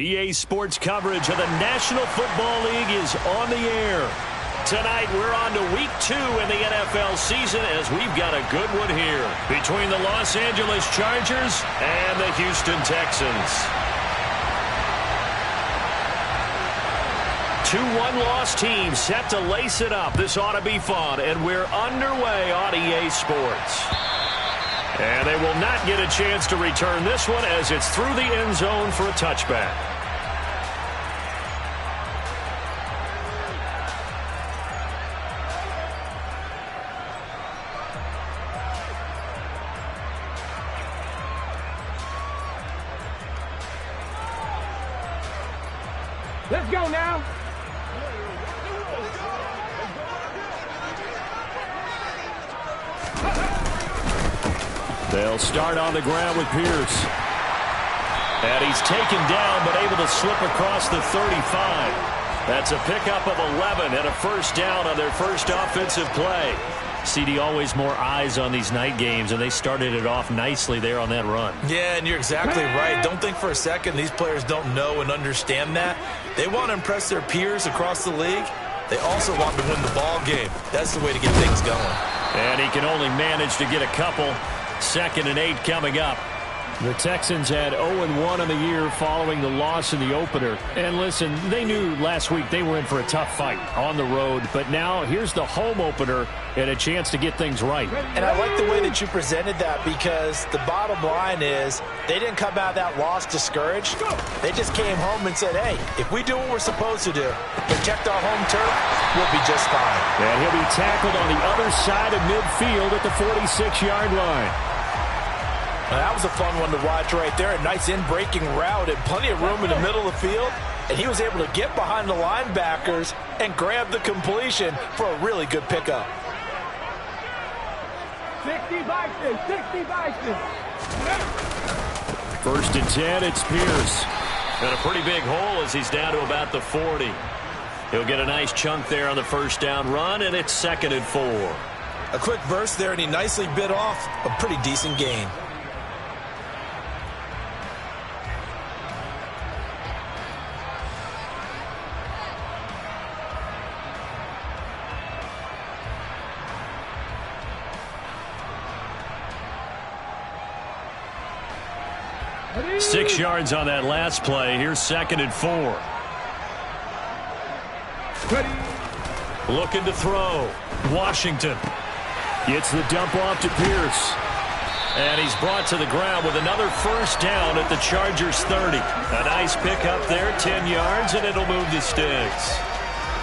EA Sports coverage of the National Football League is on the air. Tonight, we're on to Week 2 in the NFL season as we've got a good one here between the Los Angeles Chargers and the Houston Texans. 2 one-loss teams set to lace it up. This ought to be fun, and we're underway on EA Sports. And they will not get a chance to return this one as it's through the end zone for a touchback. Let's go now. They'll start on the ground with Pierce. And he's taken down but able to slip across the 35. That's a pickup of 11 and a first down on their first offensive play. CD, always more eyes on these night games, and they started it off nicely there on that run. Yeah, and you're exactly right. Don't think for a second these players don't know and understand that. They want to impress their peers across the league. They also want to win the ball game. That's the way to get things going. And he can only manage to get a couple. 2nd and 8 coming up. The Texans had 0-1 on the year following the loss in the opener. And listen, they knew last week they were in for a tough fight on the road. But now here's the home opener and a chance to get things right. And I like the way that you presented that, because the bottom line is they didn't come out of that loss discouraged. They just came home and said, hey, if we do what we're supposed to do, protect our home turf, we'll be just fine. And he'll be tackled on the other side of midfield at the 46-yard line. Now, that was a fun one to watch right there. A nice in-breaking route and plenty of room in the middle of the field. And he was able to get behind the linebackers and grab the completion for a really good pickup. 60 Bison, 60 Bison. 1st and 10, it's Pierce. And a pretty big hole as he's down to about the 40. He'll get a nice chunk there on the first down run, and it's 2nd and 4. A quick burst there, and he nicely bit off a pretty decent gain. Ready? 6 yards on that last play. Here's 2nd and 4. Ready. Looking to throw. Washington gets the dump off to Pierce. And he's brought to the ground with another first down at the Chargers 30. A nice pickup there, 10 yards, and it'll move the sticks.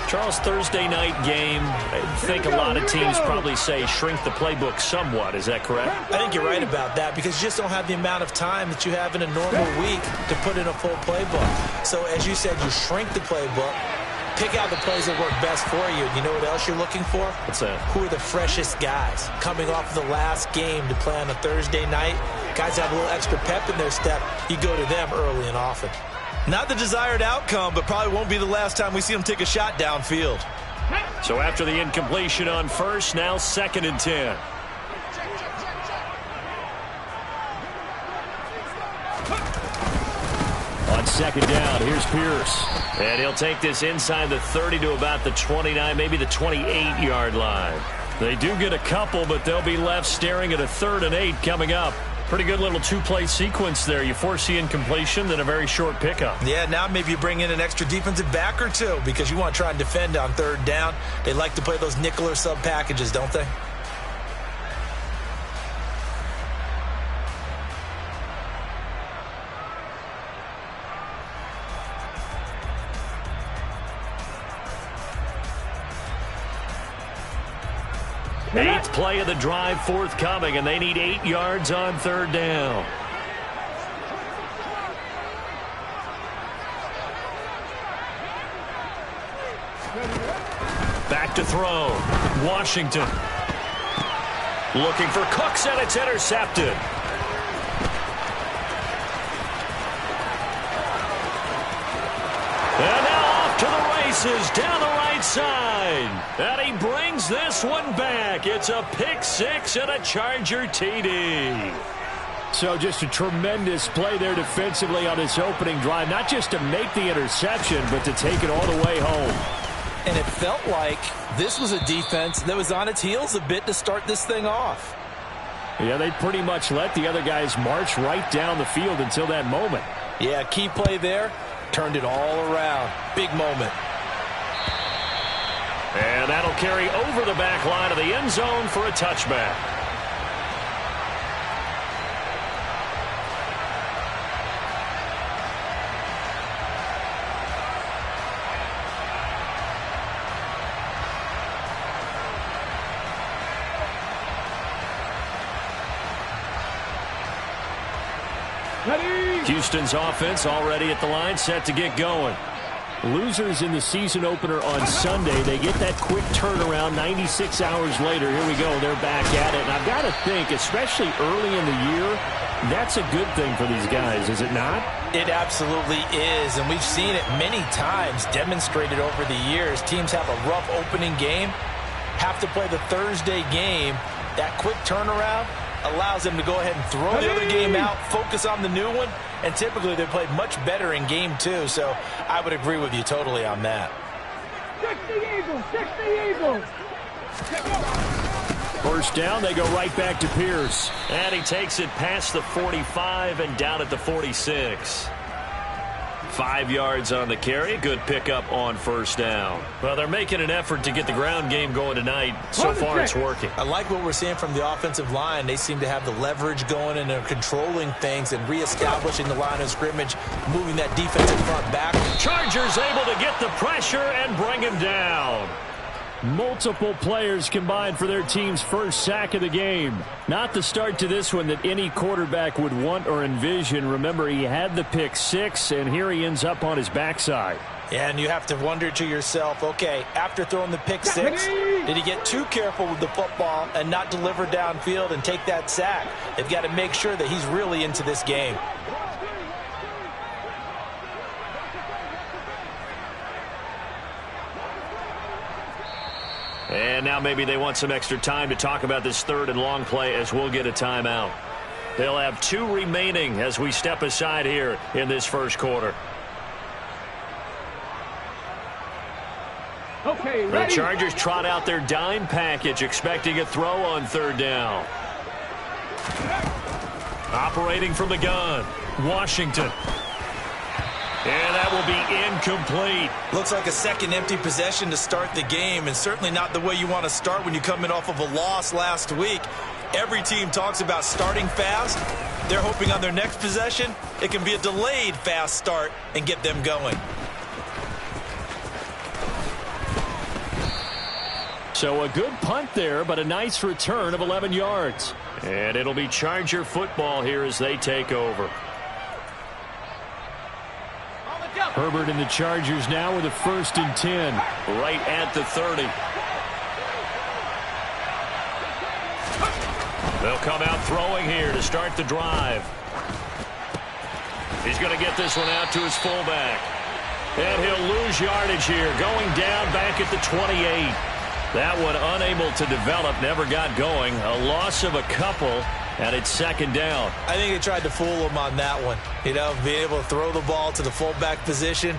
Charles, Thursday night game, I think a lot of teams probably say shrink the playbook somewhat. Is that correct? I think you're right about that, because you just don't have the amount of time that you have in a normal week to put in a full playbook. So as you said, you shrink the playbook, pick out the plays that work best for you. You know what else you're looking for? What's that? Who are the freshest guys coming off the last game to play on a Thursday night? Guys have a little extra pep in their step. You go to them early and often. Not the desired outcome, but probably won't be the last time we see them take a shot downfield. So after the incompletion on first, now 2nd and 10. On 2nd down, here's Pierce. And he'll take this inside the 30 to about the 29, maybe the 28-yard line. They do get a couple, but they'll be left staring at a 3rd and 8 coming up. Pretty good little 2-play sequence there. You force the incompletion, then a very short pickup. Yeah, now maybe you bring in an extra defensive back or two, because you want to try and defend on 3rd down. They like to play those nickel or sub packages, don't they? Eighth play of the drive forthcoming, and they need 8 yards on 3rd down. Back to throw. Washington. Looking for Cooks, and it's intercepted. And now off to the races down the right side. And he brings this one back. It's a pick 6 and a Charger TD. So just a tremendous play there defensively on this opening drive. Not just to make the interception, but to take it all the way home. And it felt like this was a defense that was on its heels a bit to start this thing off. Yeah, they pretty much let the other guys march right down the field until that moment. Yeah, key play there. Turned it all around. Big moment. And that'll carry over the back line of the end zone for a touchback. Houston's offense already at the line, set to get going. Losers in the season opener on Sunday. They get that quick turnaround 96 hours later. Here we go. They're back at it. And I've got to think, especially early in the year, that's a good thing for these guys, is it not? It absolutely is. And we've seen it many times demonstrated over the years. Teams have a rough opening game, have to play the Thursday game. That quick turnaround allows them to go ahead and throw the other game out, focus on the new one, and typically they play much better in game two. So I would agree with you totally on that. 60 Eagles. First down, they go right back to Pierce. And he takes it past the 45 and down at the 46. 5 yards on the carry. Good pickup on first down. Well, they're making an effort to get the ground game going tonight. So far, it's working. I like what we're seeing from the offensive line. They seem to have the leverage going, and they're controlling things and reestablishing the line of scrimmage, moving that defensive front back. Chargers able to get the pressure and bring him down. Multiple players combined for their team's first sack of the game. Not the start to this one that any quarterback would want or envision. Remember, he had the pick six, and here he ends up on his backside. Yeah, and you have to wonder to yourself, okay, after throwing the pick six, did he get too careful with the football and not deliver downfield and take that sack? They've got to make sure that he's really into this game. And now maybe they want some extra time to talk about this third and long play as we'll get a timeout. They'll have 2 remaining as we step aside here in this first quarter. Okay, The ready. Chargers trot out their dime package, expecting a throw on third down. Operating from the gun, Washington. And that will be incomplete. Looks like a second empty possession to start the game, and certainly not the way you want to start when you're coming off of a loss last week. Every team talks about starting fast. They're hoping on their next possession it can be a delayed fast start and get them going. So a good punt there, but a nice return of 11 yards. And it'll be Charger football here as they take over. Herbert and the Chargers now with a 1st and 10. Right at the 30. They'll come out throwing here to start the drive. He's going to get this one out to his fullback. And he'll lose yardage here, going down back at the 28. That one unable to develop, never got going. A loss of a couple. And it's 2nd down. I think they tried to fool him on that one. You know, being able to throw the ball to the fullback position.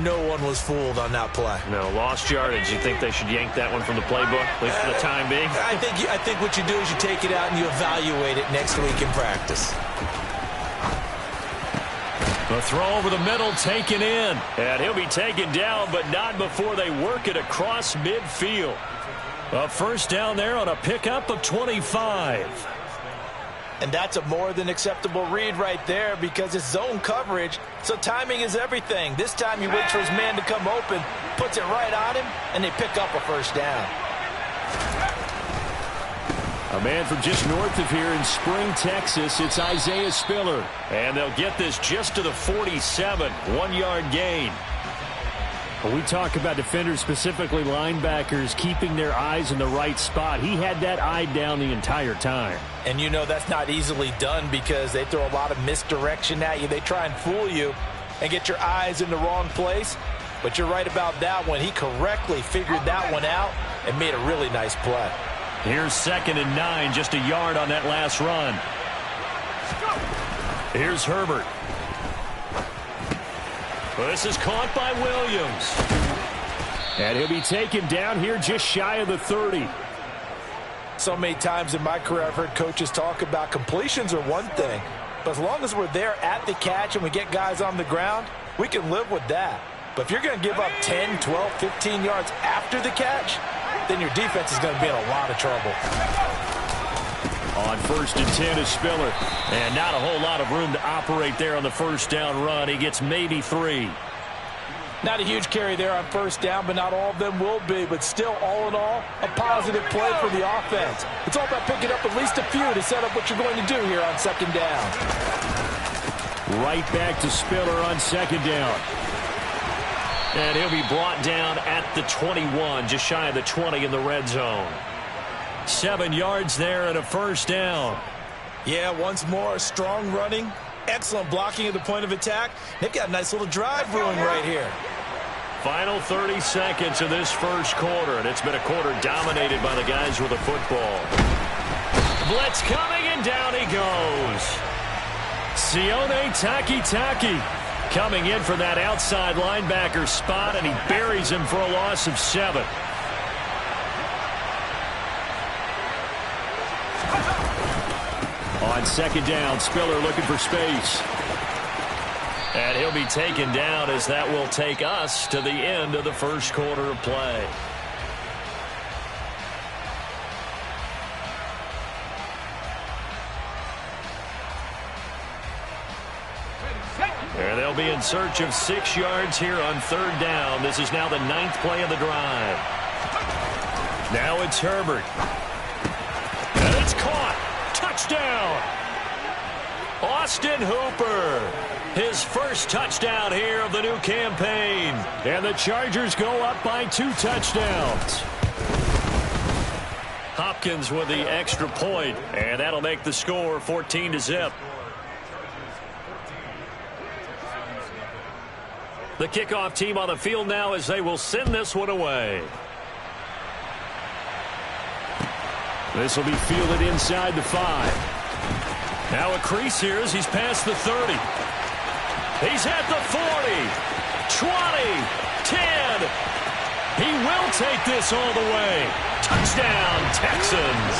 No one was fooled on that play. No, lost yardage. You think they should yank that one from the playbook, at least for the time being? I think what you do is you take it out and you evaluate it next week in practice. The throw over the middle taken in. And he'll be taken down, but not before they work it across midfield. A 1st down there on a pickup of 25. And that's a more than acceptable read right there because it's zone coverage, so timing is everything. This time he waits for his man to come open, puts it right on him, and they pick up a 1st down. A man from just north of here in Spring, Texas, it's Isaiah Spiller. And they'll get this just to the 47, 1-yard gain. When we talk about defenders, specifically linebackers, keeping their eyes in the right spot, he had that eye down the entire time. And you know that's not easily done because they throw a lot of misdirection at you. They try and fool you and get your eyes in the wrong place. But you're right about that one. He correctly figured that one out and made a really nice play. Here's 2nd and 9, just a yard on that last run. Here's Herbert. This is caught by Williams. And he'll be taken down here just shy of the 30. So many times in my career I've heard coaches talk about completions are one thing, but as long as we're there at the catch and we get guys on the ground, we can live with that. But if you're going to give up 10, 12, 15 yards after the catch, then your defense is going to be in a lot of trouble. On 1st and 10 is Spiller. And not a whole lot of room to operate there on the first down run. He gets maybe 3. Not a huge carry there on first down, but not all of them will be. But still, all in all, a positive play for the offense. It's all about picking up at least a few to set up what you're going to do here on 2nd down. Right back to Spiller on 2nd down. And he'll be brought down at the 21, just shy of the 20 in the red zone. 7 yards there and a first down. Yeah, once more, strong running, excellent blocking at the point of attack. They've got a nice little drive brewing right here. Final 30 seconds of this first quarter, and it's been a quarter dominated by the guys with the football. Blitz coming, and down he goes. Sione Takitaki coming in for that outside linebacker spot, and he buries him for a loss of 7. On 2nd down, Spiller looking for space. And he'll be taken down as that will take us to the end of the first quarter of play. And they'll be in search of 6 yards here on 3rd down. This is now the 9th play of the drive. Now it's Herbert. And it's caught. Touchdown. Austin Hooper. His first touchdown here of the new campaign. And the Chargers go up by 2 touchdowns. Hopkins with the extra point, and that'll make the score 14-0. The kickoff team on the field now as they will send this one away. This will be fielded inside the 5. Now a crease here as he's past the 30. He's at the 40, 20, 10. He will take this all the way. Touchdown, Texans.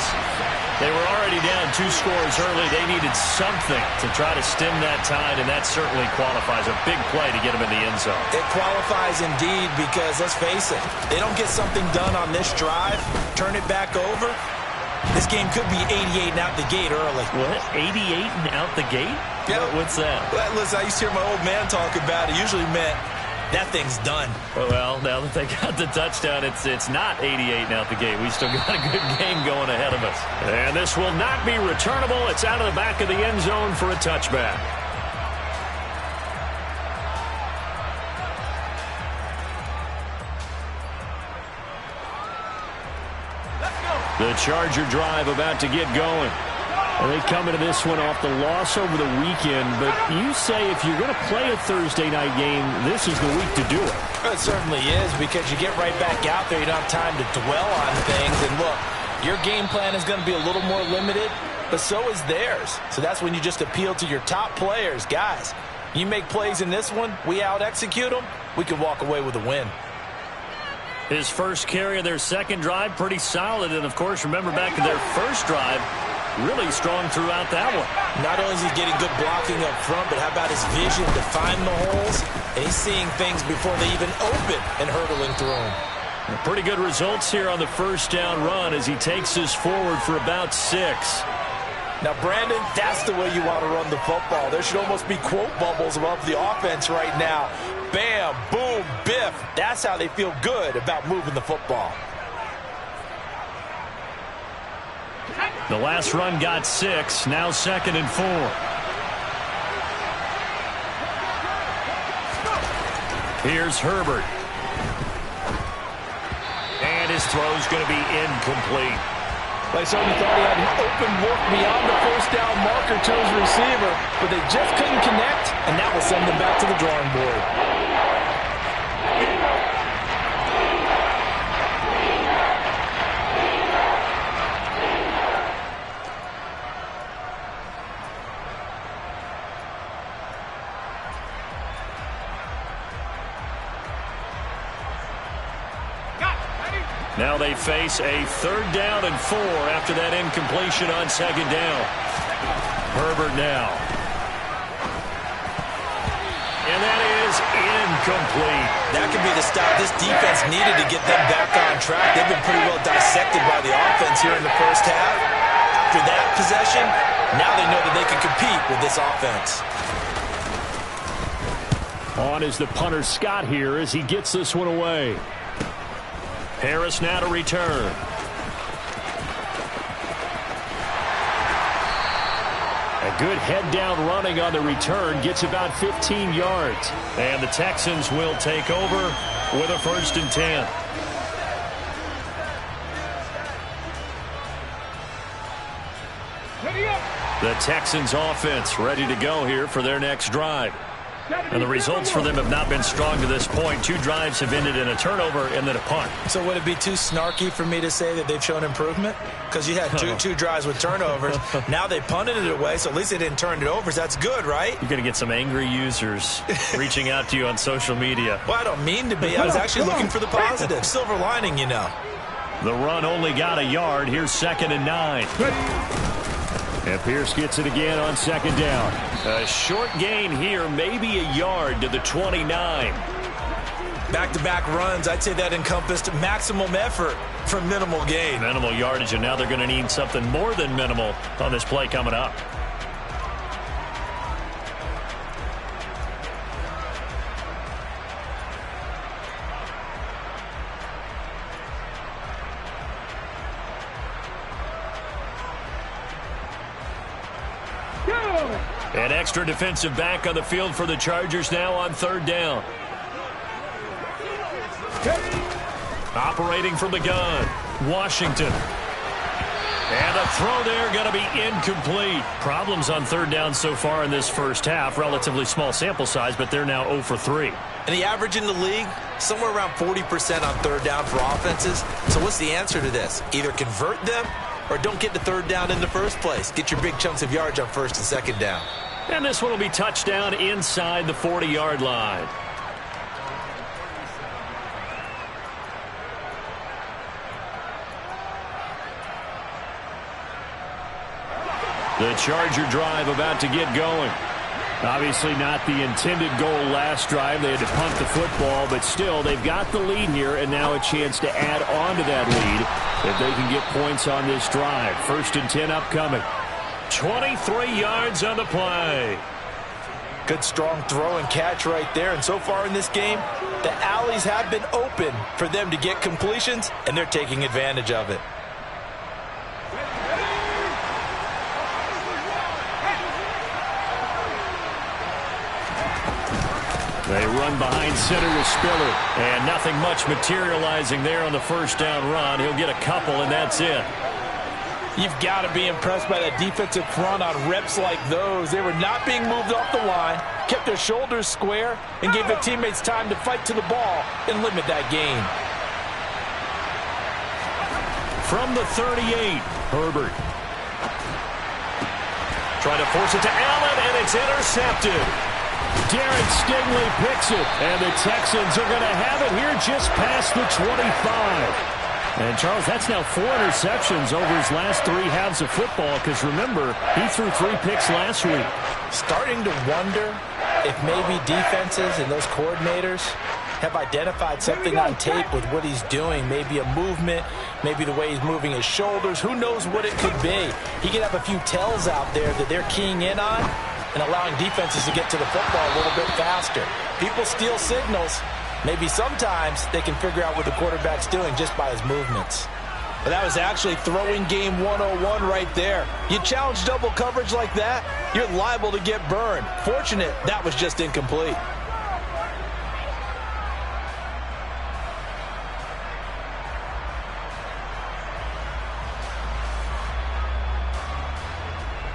They were already down 2 scores early. They needed something to try to stem that tide, and that certainly qualifies. A big play to get them in the end zone. It qualifies indeed because, let's face it, they don't get something done on this drive, turn it back over, this game could be 88 and out the gate early. What? 88 and out the gate? Yeah. What's that? Well, listen, I used to hear my old man talk about it. It usually meant that thing's done. Well, now that they got the touchdown, it's not 88 and out the gate. We still got a good game going ahead of us. And this will not be returnable. It's out of the back of the end zone for a touchback. The Charger drive about to get going. Well, they come into this one off the loss over the weekend, but you say if you're going to play a Thursday night game, this is the week to do it. It certainly is, because you get right back out there. You don't have time to dwell on things. And look, your game plan is going to be a little more limited, but so is theirs. So that's when you just appeal to your top players. Guys, you make plays in this one, we out-execute them, we can walk away with a win. His first carry of their second drive, pretty solid. And, of course, remember back to their first drive, really strong throughout that one. Not only is he getting good blocking up front, but how about his vision to find the holes? And he's seeing things before they even open and hurdling through them. Pretty good results here on the first down run as he takes us forward for about 6. Now, Brandon, that's the way you want to run the football. There should almost be quote bubbles above the offense right now. Bam, boom, biff. That's how they feel good about moving the football. The last run got 6. Now 2nd and 4. Here's Herbert. And his throw's going to be incomplete. They certainly thought he had an open look beyond the first down marker to his receiver, but they just couldn't connect, and that will send them back to the drawing board. Now they face a 3rd down and 4 after that incompletion on 2nd down. Herbert now. And that is incomplete. That could be the stop this defense needed to get them back on track. They've been pretty well dissected by the offense here in the first half. After that possession, now they know that they can compete with this offense. On is the punter Scott here as he gets this one away. Harris now to return. A good head-down running on the return gets about 15 yards. And the Texans will take over with a 1st and 10. The Texans offense ready to go here for their next drive. And the results for them have not been strong to this point. 2 drives have ended in a turnover and then a punt. So would it be too snarky for me to say that they've shown improvement? Because you had two drives with turnovers. Now they punted it away, so at least they didn't turn it over. So that's good, right? You're going to get some angry users reaching out to you on social media. Well, I don't mean to be. I was actually looking for the positive. Silver lining, you know. The run only got a yard. Here's 2nd and 9. And Pierce gets it again on 2nd down. A short gain here, maybe a yard to the 29. Back-to-back runs, I'd say that encompassed maximum effort for minimal gain. Minimal yardage, and now they're going to need something more than minimal on this play coming up. An extra defensive back on the field for the Chargers now on 3rd down. Operating from the gun, Washington. And a throw there going to be incomplete. Problems on 3rd down so far in this first half. Relatively small sample size, but they're now 0 for 3. And the average in the league, somewhere around 40% on 3rd down for offenses. So what's the answer to this? Either convert them or don't get the 3rd down in the first place. Get your big chunks of yards on 1st and 2nd down. And this one will be touchdown inside the 40-yard line. The Charger drive about to get going. Obviously not the intended goal last drive. They had to punt the football, but still they've got the lead here and now a chance to add on to that lead if they can get points on this drive. 1st and 10 upcoming. 23 yards on the play. Good strong throw and catch right there. And so far in this game, the alleys have been open for them to get completions, and they're taking advantage of it. They run behind center with Spiller. And nothing much materializing there on the 1st down run. He'll get a couple, and that's it. You've got to be impressed by that defensive front on reps like those. They were not being moved off the line, kept their shoulders square, and gave their teammates time to fight to the ball and limit that gain. From the 38, Herbert. Trying to force it to Allen, and it's intercepted. Derek Stingley picks it, and the Texans are going to have it here just past the 25. And, Charles, that's now 4 interceptions over his last 3 halves of football because, remember, he threw 3 picks last week. Starting to wonder if maybe defenses and those coordinators have identified something on tape with what he's doing. Maybe a movement, maybe the way he's moving his shoulders. Who knows what it could be? He could have a few tells out there that they're keying in on and allowing defenses to get to the football a little bit faster. People steal signals. Maybe sometimes they can figure out what the quarterback's doing just by his movements. But that was actually throwing game 101 right there. You challenge double coverage like that, you're liable to get burned. Fortunate that was just incomplete.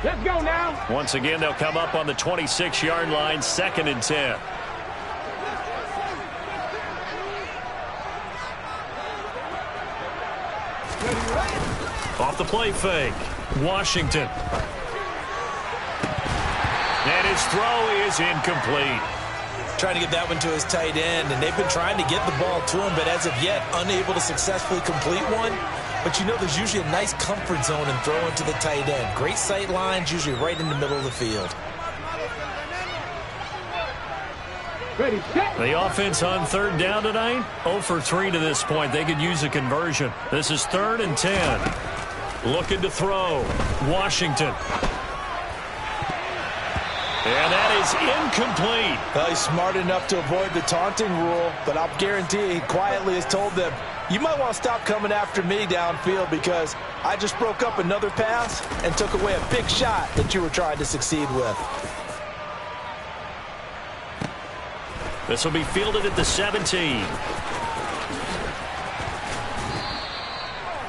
Let's go now. Once again, they'll come up on the 26-yard line, 2nd and 10. Off the play fake, Washington. And his throw is incomplete. trying to get that one to his tight end, and they've been trying to get the ball to him, but as of yet, unable to successfully complete one. But you know there's usually a nice comfort zone in throwing to the tight end. Great sight lines, usually right in the middle of the field. Ready, set. The offense on third down tonight, 0 for 3 to this point. They could use a conversion. This is 3rd and 10. Looking to throw. Washington. And that is incomplete. Well, he's smart enough to avoid the taunting rule, but I'll guarantee he quietly has told them, you might want to stop coming after me downfield because I just broke up another pass and took away a big shot that you were trying to succeed with. This will be fielded at the 17.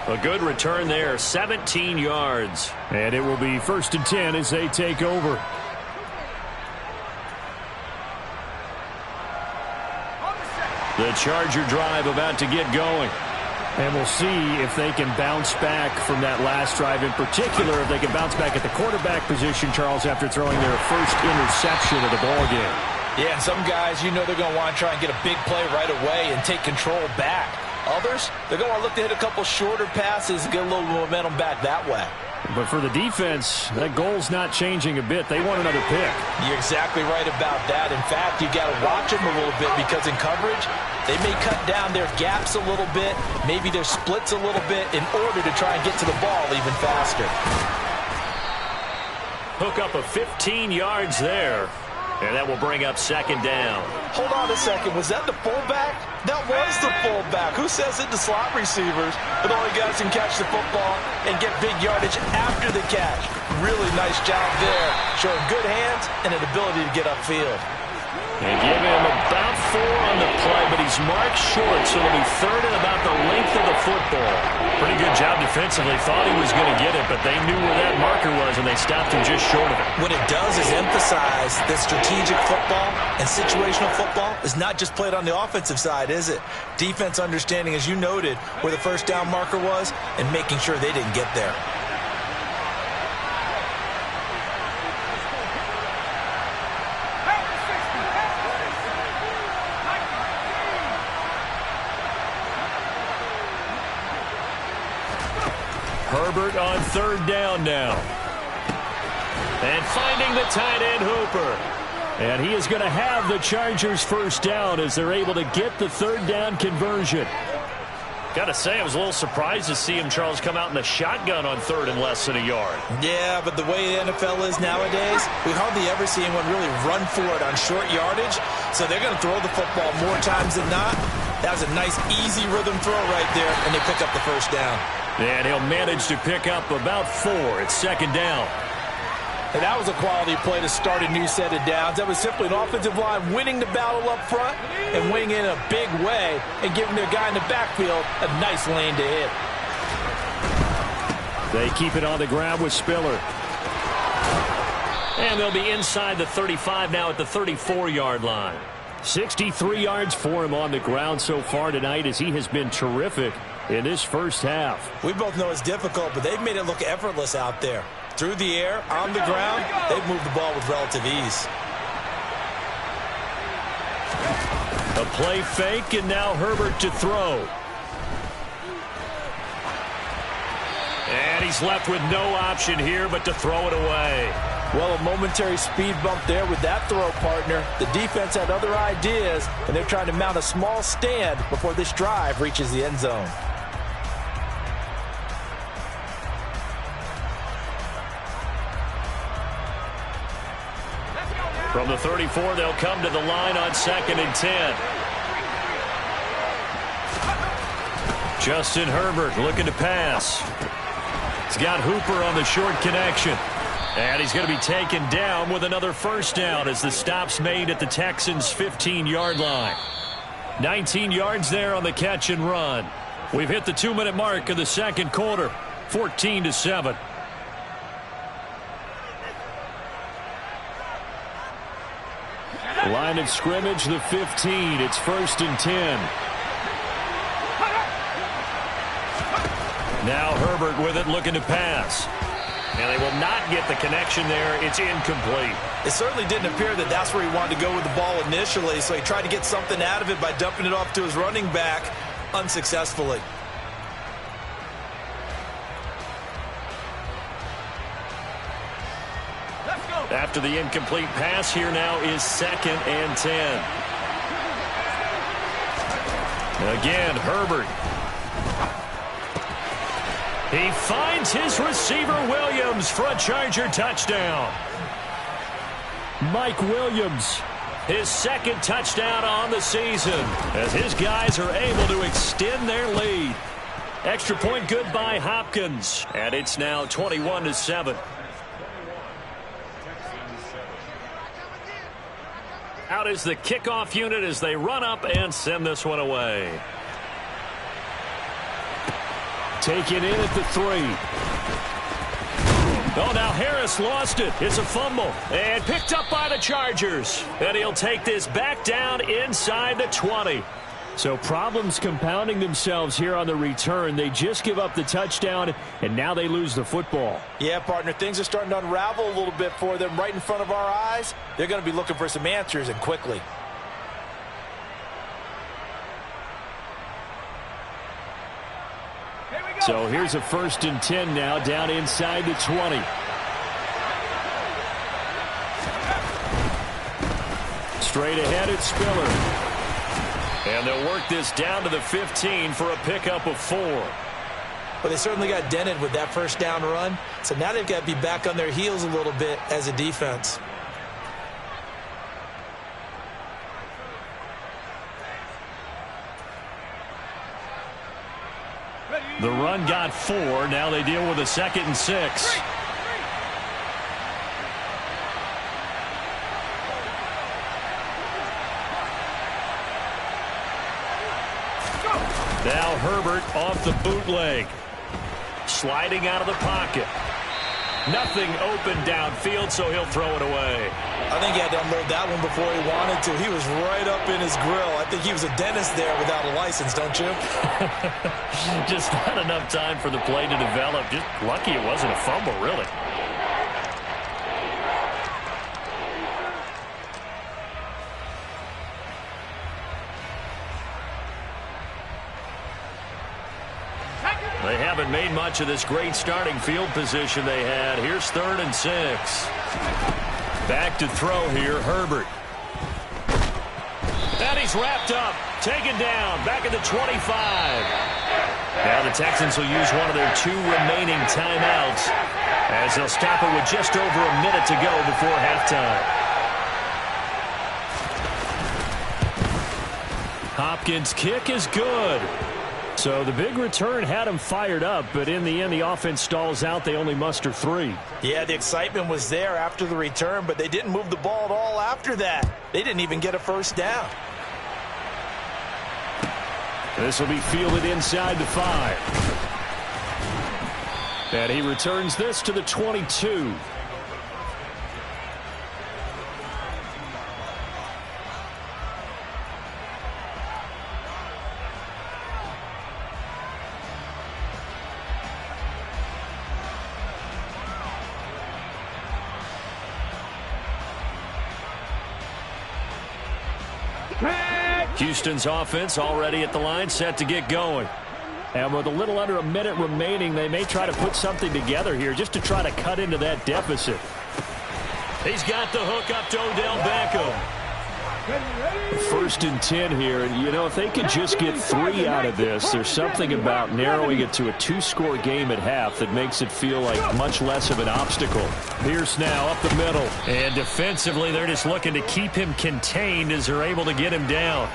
A good return there, 17 yards. And it will be 1st and 10 as they take over. The Charger drive about to get going. And we'll see if they can bounce back from that last drive. In particular, if they can bounce back at the quarterback position, Charles, after throwing their first interception of the ballgame. Yeah, and some guys, you know they're going to want to try and get a big play right away and take control back. Others, they're going to want to look to hit a couple shorter passes and get a little momentum back that way. But for the defense, that goal's not changing a bit. They want another pick. You're exactly right about that. In fact, you got to watch them a little bit because in coverage, they may cut down their gaps a little bit, maybe their splits a little bit in order to try and get to the ball even faster. Hook up of 15 yards there. And that will bring up 2nd down. Hold on a second. Was that the fullback? That was the fullback. Who says it to slot receivers? But only guys can catch the football and get big yardage after the catch. Really nice job there. Showing good hands and an ability to get upfield. They give him about 4 on the play, but he's marked short, so it'll be 3rd and about the length of the football. Pretty good job defensively. Thought he was going to get it, but they knew where that marker was, and they stopped him just short of it. What it does is emphasize that strategic football and situational football is not just played on the offensive side, is it? Defense understanding, as you noted, where the first down marker was and making sure they didn't get there. Herbert on 3rd down now. And finding the tight end, Hooper. And he is going to have the Chargers' first down as they're able to get the 3rd down conversion. Got to say, I was a little surprised to see him, Charles, come out in the shotgun on 3rd and less than a yard. Yeah, but the way the NFL is nowadays, we hardly ever see anyone really run for it on short yardage. So they're going to throw the football more times than not. That was a nice, easy rhythm throw right there, and they pick up the first down. And he'll manage to pick up about 4. It's 2nd down. And that was a quality play to start a new set of downs. That was simply an offensive line winning the battle up front and winning in a big way and giving their guy in the backfield a nice lane to hit. They keep it on the ground with Spiller. And they'll be inside the 35 now at the 34-yard line. 63 yards for him on the ground so far tonight as he has been terrific in this first half. We both know it's difficult, but they've made it look effortless out there. Through the air, on the ground, they've moved the ball with relative ease. A play fake, and now Herbert to throw. And he's left with no option here but to throw it away. Well, a momentary speed bump there with that throw, partner. The defense had other ideas, and they're trying to mount a small stand before this drive reaches the end zone. From the 34, they'll come to the line on 2nd and 10. Justin Herbert looking to pass. He's got Hooper on the short connection. And he's going to be taken down with another first down as the stop's made at the Texans' 15-yard line. 19 yards there on the catch and run. We've hit the 2-minute mark of the second quarter, 14-7. Line of scrimmage, the 15. It's 1st and 10. Now Herbert with it, looking to pass. And they will not get the connection there. It's incomplete. It certainly didn't appear that that's where he wanted to go with the ball initially, so he tried to get something out of it by dumping it off to his running back unsuccessfully. After the incomplete pass, here now is 2nd and 10. Again, Herbert. He finds his receiver, Williams, for a Charger touchdown. Mike Williams, his 2nd touchdown on the season, as his guys are able to extend their lead. Extra point good by Hopkins, and it's now 21-7. Out is the kickoff unit as they run up and send this one away. Taken in at the 3. Oh, now Harris lost it. It's a fumble. And picked up by the Chargers. And he'll take this back down inside the 20. So problems compounding themselves here on the return. They just give up the touchdown, and now they lose the football. Yeah, partner, things are starting to unravel a little bit for them right in front of our eyes. They're going to be looking for some answers, and quickly. So here's a 1st and 10 now, down inside the 20. Straight ahead, it's Spiller. And they'll work this down to the 15 for a pickup of 4. But they certainly got dented with that first down run. So now they've got to be back on their heels a little bit as a defense. The run got 4. Now they deal with a 2nd and 6. Now Herbert off the bootleg. Sliding out of the pocket. Nothing open downfield, so he'll throw it away. I think he had to unload that one before he wanted to. He was right up in his grill. I think he was a dentist there without a license, don't you? Just not enough time for the play to develop. Just lucky it wasn't a fumble, really. They haven't made much of this great starting field position they had. Here's 3rd and 6. Back to throw here, Herbert. And he's wrapped up, taken down, back at the 25. Now the Texans will use one of their 2 remaining timeouts as they'll stop it with just over a minute to go before halftime. Hopkins' kick is good. So the big return had him fired up, but in the end, the offense stalls out. They only muster 3. Yeah, the excitement was there after the return, but they didn't move the ball at all after that. They didn't even get a first down. This will be fielded inside the 5. And he returns this to the 22. Houston's offense already at the line, set to get going. And with a little under a minute remaining, they may try to put something together here just to try to cut into that deficit. He's got the hook up to Odell Beckham. 1st and 10 here, and you know, if they could just get 3 out of this, there's something about narrowing it to a 2-score game at half that makes it feel like much less of an obstacle. Pierce now up the middle, and defensively they're just looking to keep him contained as they're able to get him down.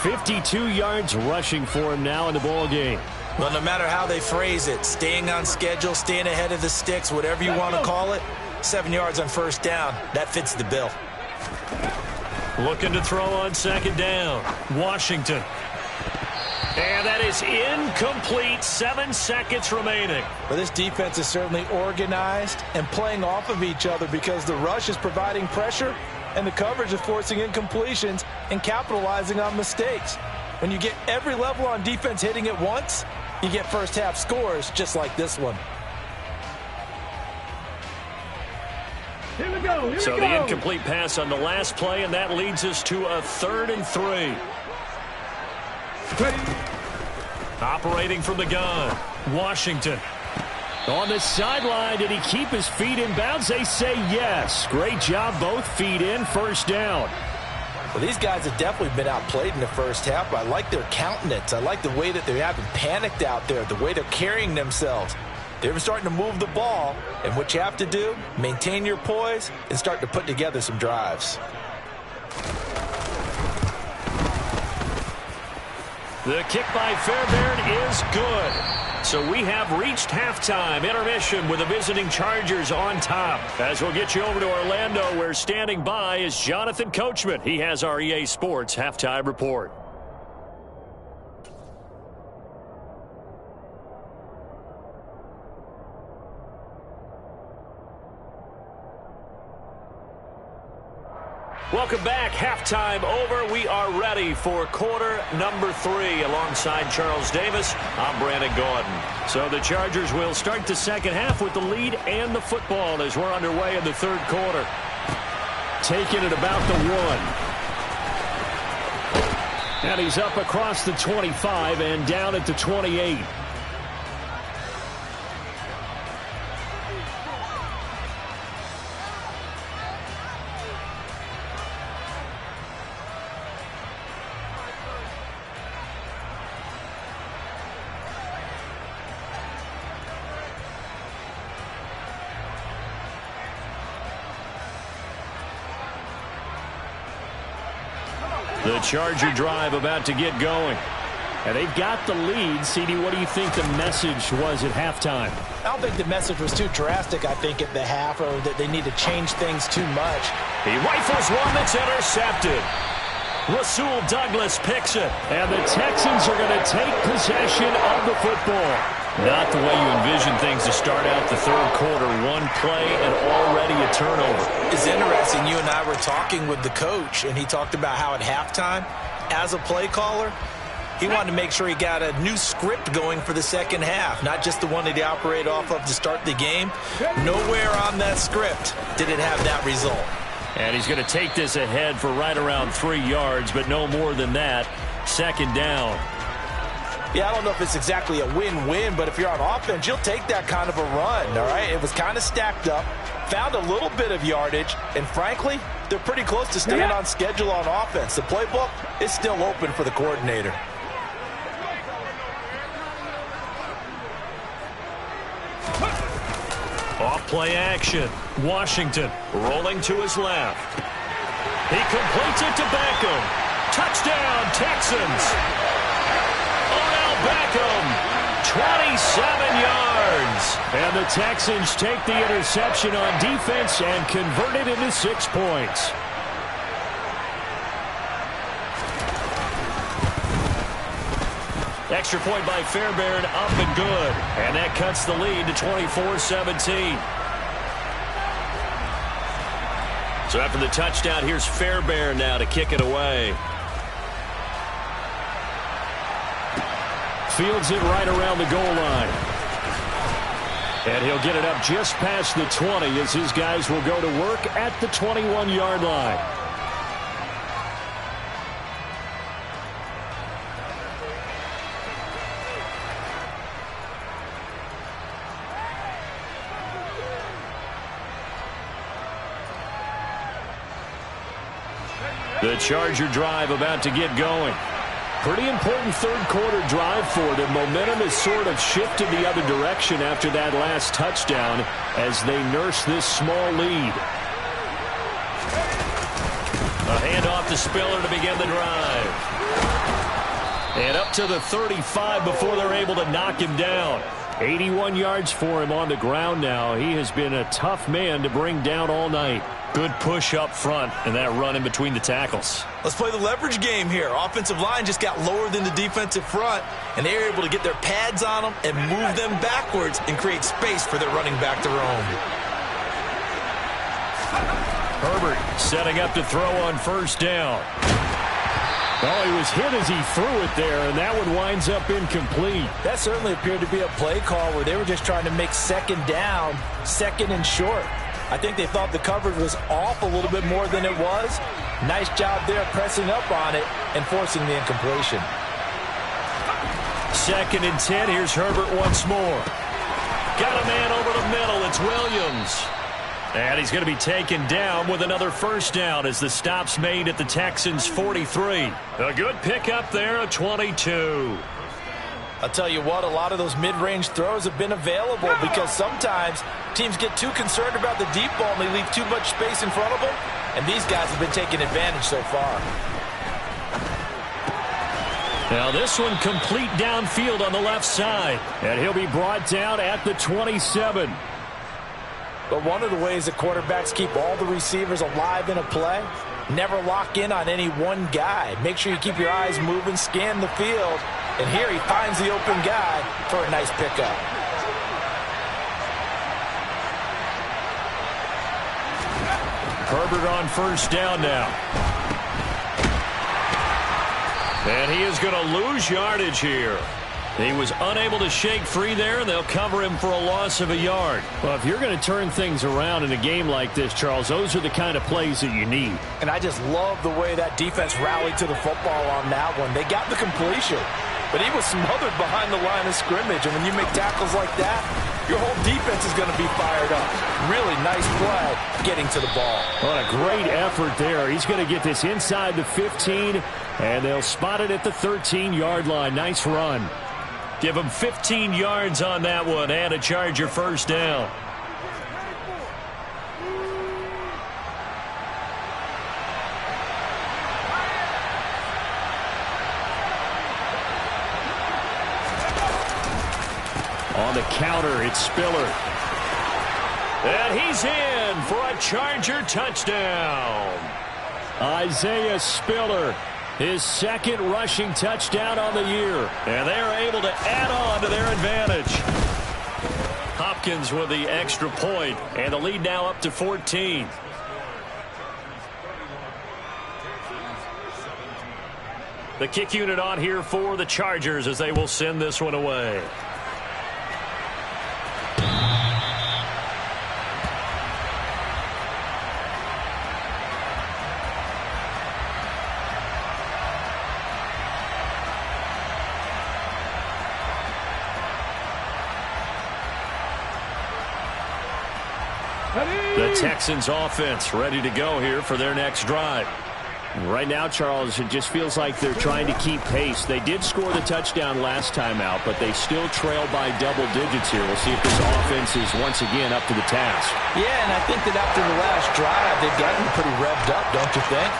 52 yards rushing for him now in the ball game. Well, no matter how they phrase it, staying on schedule, staying ahead of the sticks, whatever you want to call it, 7 yards on first down, that fits the bill. Looking to throw on 2nd down. Washington. And that is incomplete. 7 seconds remaining. Well, this defense is certainly organized and playing off of each other because the rush is providing pressure and the coverage is forcing incompletions and capitalizing on mistakes. When you get every level on defense hitting at once, you get first half scores just like this one. So the incomplete pass on the last play, and that leads us to a 3rd and 3. Operating from the gun, Washington. On the sideline, did he keep his feet in bounds? They say yes. Great job, both feet in, first down. Well, these guys have definitely been outplayed in the first half, but I like their countenance. I like the way that they haven't panicked out there, the way they're carrying themselves. They're starting to move the ball, and what you have to do, maintain your poise and start to put together some drives. The kick by Fairbairn is good. So we have reached halftime. Intermission with the visiting Chargers on top. As we'll get you over to Orlando, where standing by is Jonathan Coachman. He has our EA Sports halftime report. Welcome back. Halftime over. We are ready for quarter number 3. Alongside Charles Davis, I'm Brandon Gaudin. So the Chargers will start the second half with the lead and the football as we're underway in the third quarter. Taking it about the 1. And he's up across the 25 and down at the 28. The Charger drive about to get going. And they've got the lead. CD, what do you think the message was at halftime? I don't think the message was too drastic, I think, at the half, or that they need to change things too much. He rifles one that's intercepted. Rasul Douglas picks it. And the Texans are going to take possession of the football. Not the way you envision things to start out the third quarter. One play and already a turnover. It's interesting. You and I were talking with the coach, and he talked about how at halftime, as a play caller, he wanted to make sure he got a new script going for the second half, not just the one that he operated off of to start the game. Nowhere on that script did it have that result. And he's going to take this ahead for right around 3 yards, but no more than that. Second down. Yeah, I don't know if it's exactly a win-win, but if you're on offense, you'll take that kind of a run, all right? It was kind of stacked up, found a little bit of yardage, and frankly, they're pretty close to staying on schedule on offense. The playbook is still open for the coordinator. Off play action. Washington rolling to his left. He completes it to Beckham. Touchdown, Texans. Odell Beckham, 27 yards. And the Texans take the interception on defense and convert it into 6 points. Extra point by Fairbairn, up and good. And that cuts the lead to 24-17. So after the touchdown, here's Fairbairn now to kick it away. Fields it right around the goal line. And he'll get it up just past the 20 as his guys will go to work at the 21-yard line. The Charger drive about to get going. Pretty important third quarter drive for them. Momentum has sort of shifted the other direction after that last touchdown as they nurse this small lead. A handoff to Spiller to begin the drive. And up to the 35 before they're able to knock him down. 81 yards for him on the ground now. He has been a tough man to bring down all night. Good push up front and that run in between the tackles. Let's play the leverage game here. Offensive line just got lower than the defensive front, and they were able to get their pads on them and move them backwards and create space for their running back to roam. Herbert setting up to throw on first down. Well, he was hit as he threw it there, and that one winds up incomplete. That certainly appeared to be a play call where they were just trying to make second down, second and short. I think they thought the coverage was off a little bit more than it was. Nice job there pressing up on it and forcing the incompletion. 2nd and 10. Here's Herbert once more. Got a man over the middle. It's Williams. And he's going to be taken down with another first down as the stop's made at the Texans' 43. A good pickup there, a 22. I'll tell you what, a lot of those mid-range throws have been available because sometimes teams get too concerned about the deep ball and they leave too much space in front of them. And these guys have been taking advantage so far. Now this one complete downfield on the left side. And he'll be brought down at the 27. But one of the ways that quarterbacks keep all the receivers alive in a play, never lock in on any one guy. Make sure you keep your eyes moving, scan the field. And here he finds the open guy for a nice pickup. Herbert on first down now. And he is going to lose yardage here. He was unable to shake free there, and they'll cover him for a loss of a yard. Well, if you're going to turn things around in a game like this, Charles, those are the kind of plays that you need. And I just love the way that defense rallied to the football on that one. They got the completion, but he was smothered behind the line of scrimmage. And when you make tackles like that, your whole defense is going to be fired up. Really nice play getting to the ball. What a great effort there. He's going to get this inside the 15, and they'll spot it at the 13-yard line. Nice run. Give him 15 yards on that one and a Charger first down. On the counter, it's Spiller. And he's in for a Charger touchdown. Isaiah Spiller, his 2nd rushing touchdown on the year. And they're able to add on to their advantage. Hopkins with the extra point, and the lead now up to 14. The kick unit on here for the Chargers as they will send this one away. The Texans offense ready to go here for their next drive. Right now, Charles, it just feels like they're trying to keep pace. They did score the touchdown last time out, but they still trail by double digits here. We'll see if this offense is once again up to the task. Yeah, and I think that after the last drive, they've gotten pretty revved up, don't you think?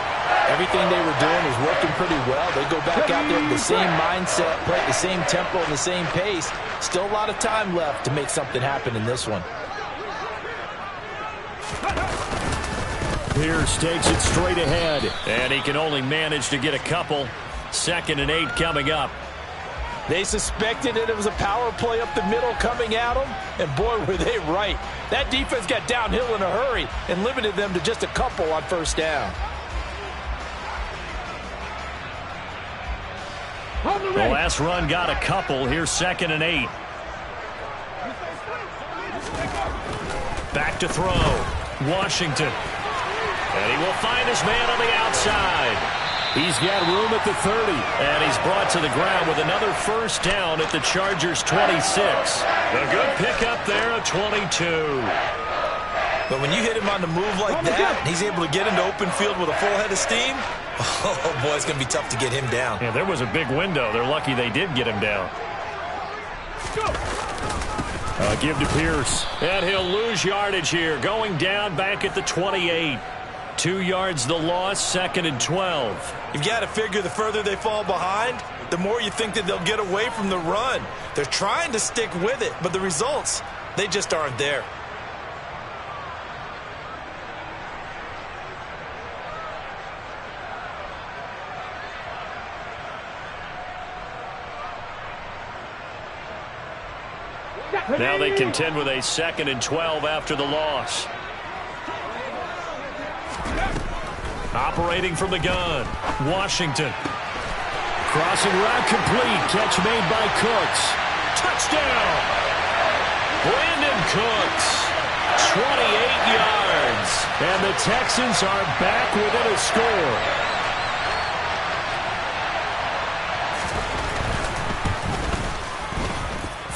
Everything they were doing was working pretty well. They go back out there with the same mindset, play at the same tempo and the same pace. Still a lot of time left to make something happen in this one. Pierce takes it straight ahead, and he can only manage to get a couple. 2nd and 8 coming up. They suspected it was a power play up the middle coming at them, and boy, were they right. That defense got downhill in a hurry and limited them to just a couple on first down. The last run got a couple. Here's 2nd and 8. Back to throw. Washington. And he will find his man on the outside. He's got room at the 30. And he's brought to the ground with another first down at the Chargers' 26. A good pickup there, a 22. But when you hit him on the move like that, he's able to get into open field with a full head of steam. Oh, boy, it's going to be tough to get him down. Yeah, there was a big window. They're lucky they did get him down. Give to Pierce. And he'll lose yardage here. Going down back at the 28. 2 yards the loss, 2nd and 12. You've got to figure the further they fall behind, the more you think that they'll get away from the run. They're trying to stick with it, but the results, they just aren't there. Now they contend with a 2nd and 12 after the loss. Operating from the gun, Washington. Crossing route complete. Catch made by Cooks. Touchdown! Brandon Cooks. yards. And the Texans are back within a score.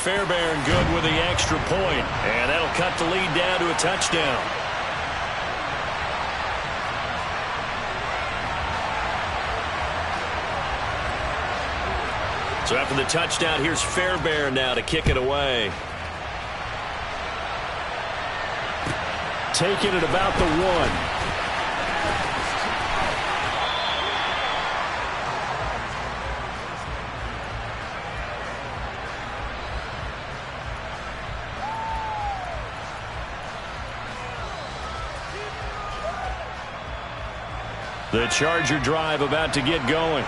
Fairbairn good with the extra point. And that'll cut the lead down to a touchdown. So after the touchdown, here's Fairbairn now to kick it away. Taking it about the 1. The Charger drive about to get going.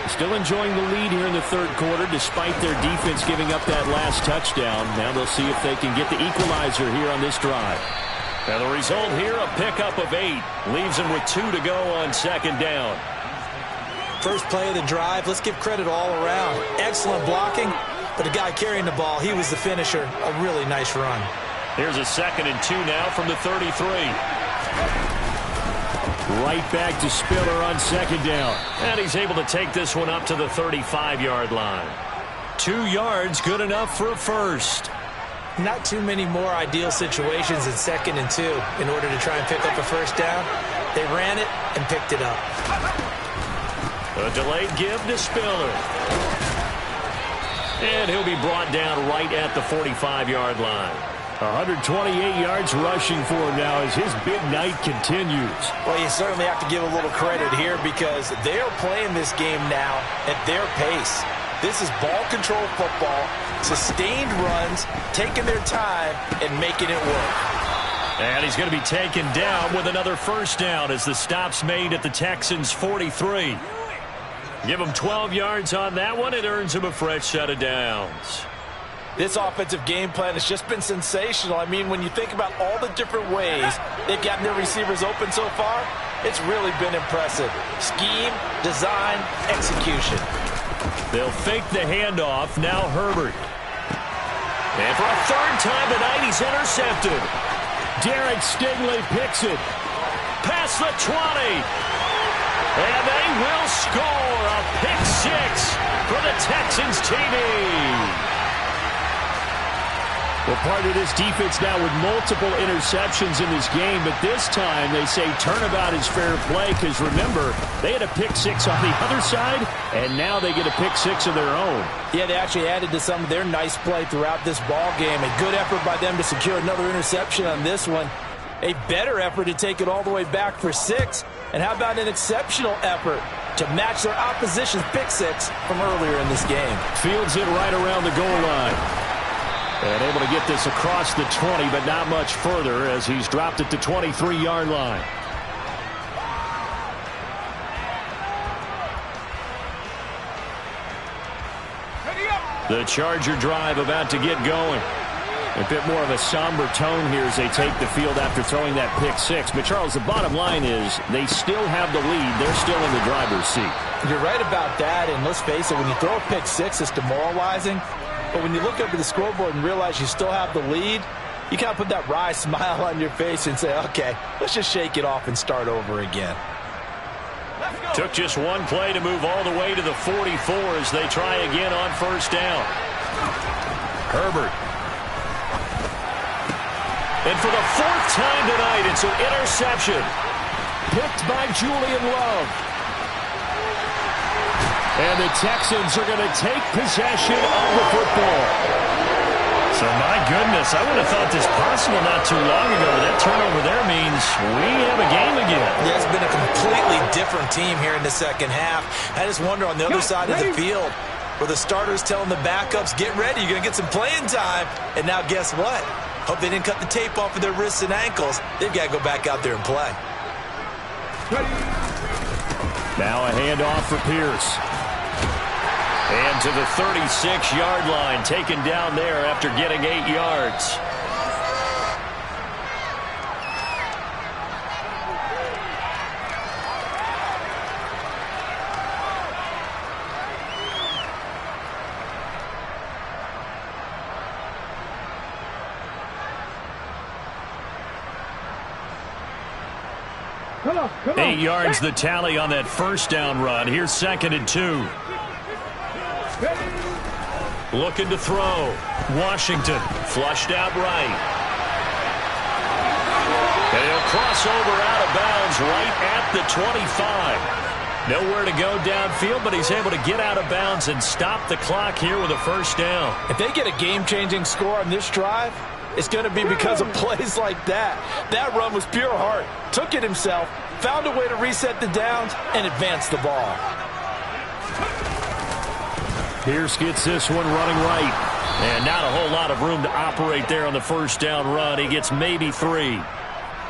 Still enjoying the lead here in the third quarter despite their defense giving up that last touchdown. Now they'll see if they can get the equalizer here on this drive. And the result here, a pickup of 8. Leaves them with 2 to go on second down. First play of the drive, let's give credit all around. Excellent blocking, but the guy carrying the ball, he was the finisher. A really nice run. Here's a 2nd and 2 now from the 33. Right back to Spiller on second down. And he's able to take this one up to the 35-yard line. 2 yards, good enough for a first. Not too many more ideal situations in 2nd and 2 in order to try and pick up a first down. They ran it and picked it up. A delayed give to Spiller. And he'll be brought down right at the 45-yard line. 128 yards rushing for him now as his big night continues. Well, you certainly have to give a little credit here because they are playing this game now at their pace. This is ball control football, sustained runs, taking their time, and making it work. And he's going to be taken down with another first down as the stop's made at the Texans' 43. Give him 12 yards on that one. It earns him a fresh set of downs. This offensive game plan has just been sensational. I mean, when you think about all the different ways they've gotten their receivers open so far, it's really been impressive. Scheme, design, execution. They'll fake the handoff. Now Herbert. And for a 3rd time tonight, he's intercepted. Derek Stingley picks it. Past the 20. And they will score a pick 6 for the Texans TV. Well, part of this defense now with multiple interceptions in this game, but this time they say turnabout is fair play because, remember, they had a pick 6 on the other side, and now they get a pick 6 of their own. Yeah, they actually added to some of their nice play throughout this ball game. A good effort by them to secure another interception on this one. A better effort to take it all the way back for 6. And how about an exceptional effort to match their opposition's pick 6 from earlier in this game? Fields it right around the goal line. And able to get this across the 20, but not much further as he's dropped at the 23-yard line. The Charger drive about to get going. A bit more of a somber tone here as they take the field after throwing that pick 6. But, Charles, the bottom line is they still have the lead. They're still in the driver's seat. You're right about that, and let's face it, when you throw a pick 6, it's demoralizing. But when you look up at the scoreboard and realize you still have the lead, you kind of put that wry smile on your face and say, okay, let's just shake it off and start over again. Took just one play to move all the way to the 44 as they try again on first down. Herbert. And for the 4th time tonight, it's an interception. Picked by Julian Love. And the Texans are going to take possession of the football. So, my goodness, I would have thought this possible not too long ago. But that turnover there means we have a game again. Yeah, it's been a completely different team here in the second half. I just wonder on the other side of the field where the starters telling the backups, get ready, you're going to get some playing time. And now guess what? Hope they didn't cut the tape off of their wrists and ankles. They've got to go back out there and play. Now a handoff for Pierce. And to the 36-yard line, taken down there after getting 8 yards. Come on. 8 yards the tally on that first down run. Here's 2nd and 2. Looking to throw. Washington flushed out right. And he'll cross over out of bounds right at the 25. Nowhere to go downfield, but he's able to get out of bounds and stop the clock here with a first down. If they get a game-changing score on this drive, it's going to be because of plays like that. That run was pure heart. Took it himself, found a way to reset the downs, and advance the ball. Pierce gets this one running right. And not a whole lot of room to operate there on the first down run. He gets maybe 3.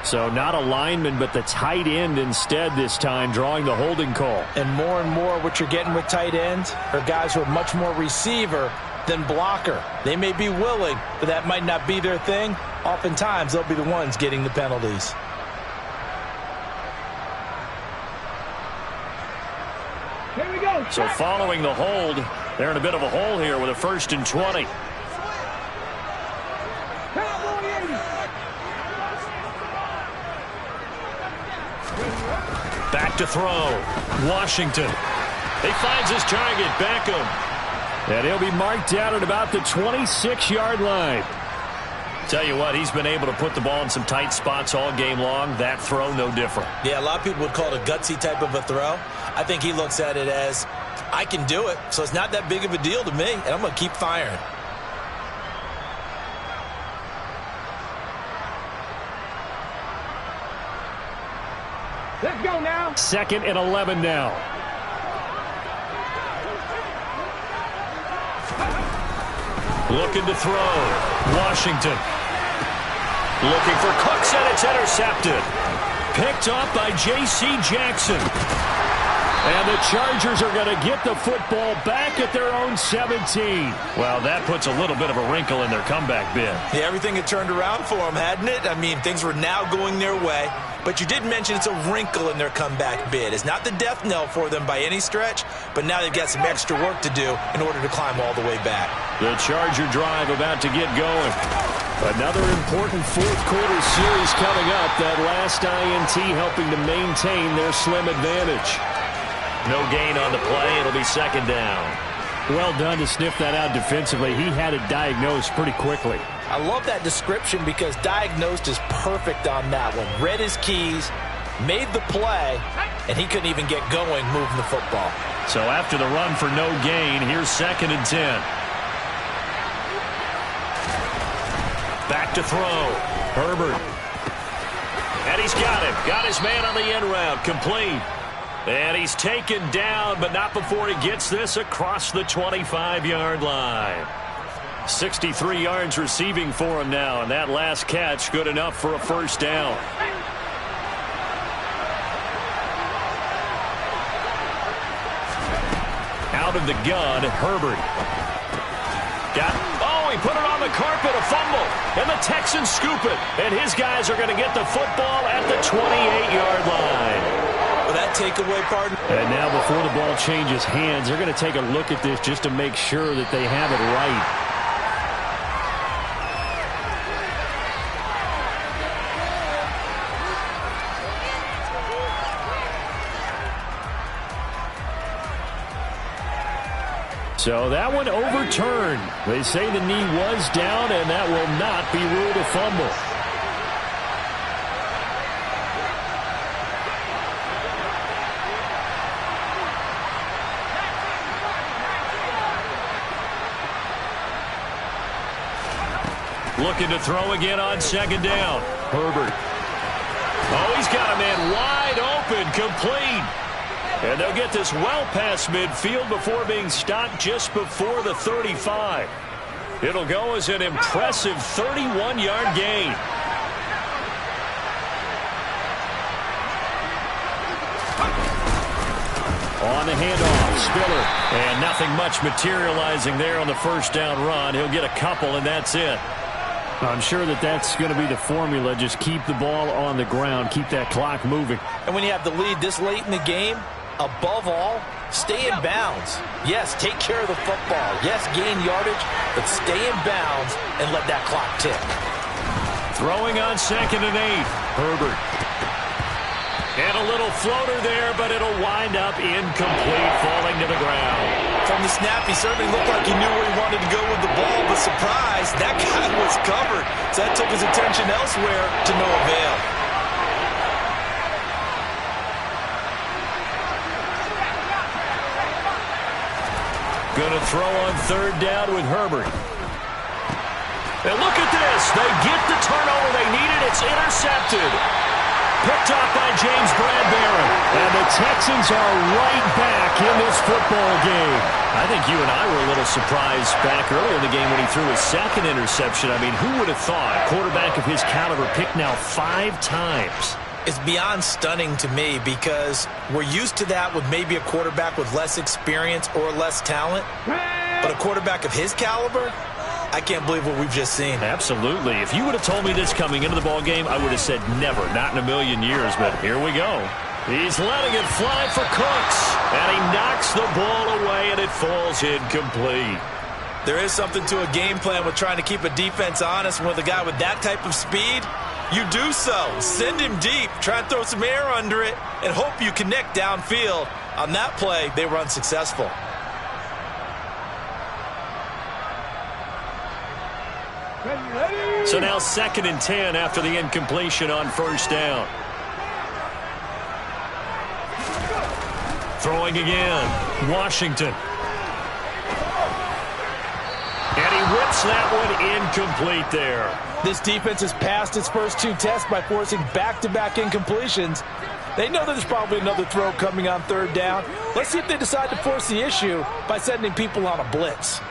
So not a lineman, but the tight end instead this time, drawing the holding call. And more what you're getting with tight ends are guys who are much more receiver than blocker. They may be willing, but that might not be their thing. Oftentimes, they'll be the ones getting the penalties. Here we go. So following the hold, they're in a bit of a hole here with a 1st and 20. Back to throw. Washington. He finds his target, Beckham. And he'll be marked down at about the 26-yard line. Tell you what, he's been able to put the ball in some tight spots all game long. That throw, no different. Yeah, a lot of people would call it a gutsy type of a throw. I think he looks at it as, I can do it, so it's not that big of a deal to me, and I'm going to keep firing. Let's go now. 2nd and 11 now. Looking to throw. Washington. Looking for Cooks, and it's intercepted. Picked off by J.C. Jackson. And the Chargers are going to get the football back at their own 17. Well, that puts a little bit of a wrinkle in their comeback bid. Yeah, everything had turned around for them, hadn't it? I mean, things were now going their way. But you did mention it's a wrinkle in their comeback bid. It's not the death knell for them by any stretch, but now they've got some extra work to do in order to climb all the way back. The Charger drive about to get going. Another important fourth-quarter series coming up. That last INT helping to maintain their slim advantage. No gain on the play. It'll be 2nd down. Well done to sniff that out defensively. He had it diagnosed pretty quickly. I love that description because diagnosed is perfect on that one. Read his keys, made the play, and he couldn't even get going moving the football. So after the run for no gain, here's 2nd and 10. Back to throw. Herbert. And he's got him. Got his man on the end route. Complete. And he's taken down, but not before he gets this across the 25-yard line. 63 yards receiving for him now, and that last catch good enough for a first down. Out of the gun, Herbert. He put it on the carpet, a fumble, and the Texans scoop it. And his guys are going to get the football at the 28-yard line. Well, that takeaway, partner. And now before the ball changes hands, they're going to take a look at this just to make sure that they have it right. So that one overturned. They say the knee was down, and that will not be ruled a fumble. Looking to throw again on 2nd down. Herbert. Oh, he's got a man wide open, complete. And they'll get this well past midfield before being stopped just before the 35. It'll go as an impressive 31-yard gain. On the handoff, Spiller. And nothing much materializing there on the first down run. He'll get a couple, and that's it. I'm sure that that's going to be the formula. Just keep the ball on the ground. Keep that clock moving. And when you have the lead this late in the game, above all, stay in bounds. Yes, take care of the football. Yes, gain yardage, but stay in bounds and let that clock tick. Throwing on 2nd and 8. Herbert. And a little floater there, but it'll wind up incomplete, falling to the ground. From the snap, he certainly looked like he knew where he wanted to go with the ball, but surprise, that guy was covered. So that took his attention elsewhere to no avail. Going to throw on third down with Herbert. And look at this. They get the turnover they needed. It's intercepted. Picked off by James Bradbury. And the Texans are right back in this football game. I think you and I were a little surprised back earlier in the game when he threw his second interception. I mean, who would have thought a quarterback of his caliber picked now 5 times? It's beyond stunning to me because we're used to that with maybe a quarterback with less experience or less talent. But a quarterback of his caliber, I can't believe what we've just seen. Absolutely. If you would have told me this coming into the ball game, I would have said never, not in a million years. But here we go. He's letting it fly for Cooks. And he knocks the ball away, and it falls incomplete. There is something to a game plan with trying to keep a defense honest. With a guy with that type of speed, you do so. Send him deep. Try and throw some air under it and hope you connect downfield. On that play, they were unsuccessful. So now 2nd and 10 after the incompletion on first down. Throwing again. Washington. And he whips that one incomplete there. This defense has passed its first 2 tests by forcing back-to-back incompletions. They know that there's probably another throw coming on third down. Let's see if they decide to force the issue by sending people on a blitz.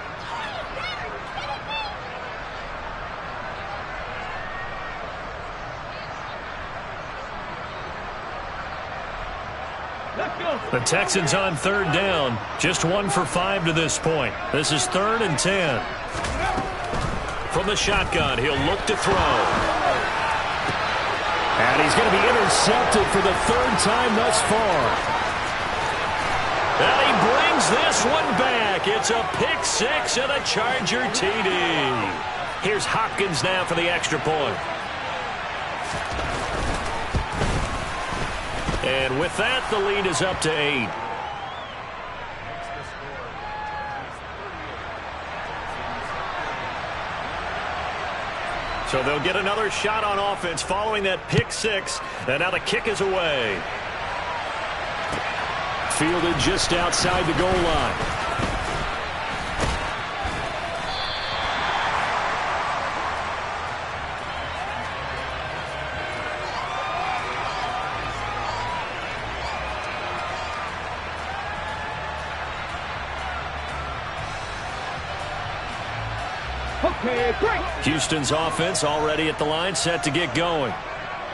The Texans on third down. Just 1 for 5 to this point. This is 3rd and 10. From the shotgun, he'll look to throw. And he's going to be intercepted for the 3rd time thus far. And he brings this one back. It's a pick 6 and a Charger TD. Here's Hopkins now for the extra point. And with that, the lead is up to 8. So they'll get another shot on offense following that pick 6. And now the kick is away. Fielded just outside the goal line. Okay, great. Houston's offense already at the line, set to get going.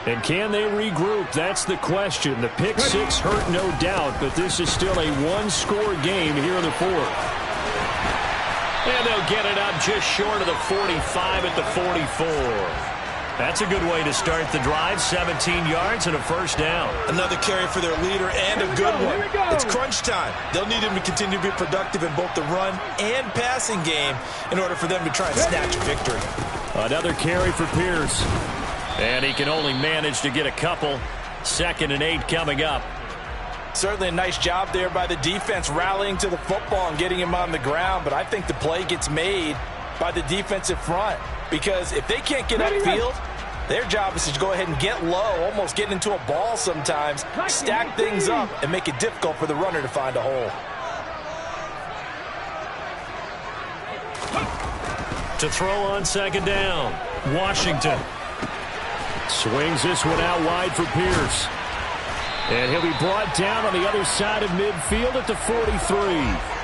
And can they regroup? That's the question. The pick 6 hurt, no doubt, but this is still a 1-score game here in the 4th. And they'll get it up just short of the 45 at the 44. That's a good way to start the drive. 17 yards and a first down. Another carry for their leader and a good one. It's crunch time. They'll need him to continue to be productive in both the run and passing game in order for them to try and snatch a victory. Another carry for Pierce. And he can only manage to get a couple. 2nd and 8 coming up. Certainly a nice job there by the defense rallying to the football and getting him on the ground. But I think the play gets made by the defensive front. Because if they can't get upfield, their job is to go ahead and get low, almost get into a ball sometimes, stack things up, and make it difficult for the runner to find a hole. To throw on 2nd down, Washington. Swings this one out wide for Pierce. And he'll be brought down on the other side of midfield at the 43.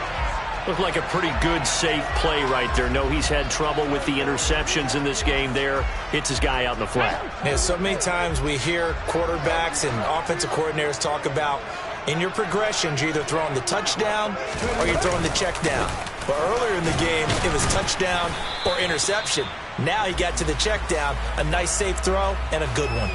Looked like a pretty good, safe play right there. No, he's had trouble with the interceptions in this game there. Hits his guy out in the flat. Yeah, so many times we hear quarterbacks and offensive coordinators talk about in your progressions, you're either throwing the touchdown or you're throwing the check down. But earlier in the game, it was touchdown or interception. Now he got to the check down, a nice safe throw, and a good one.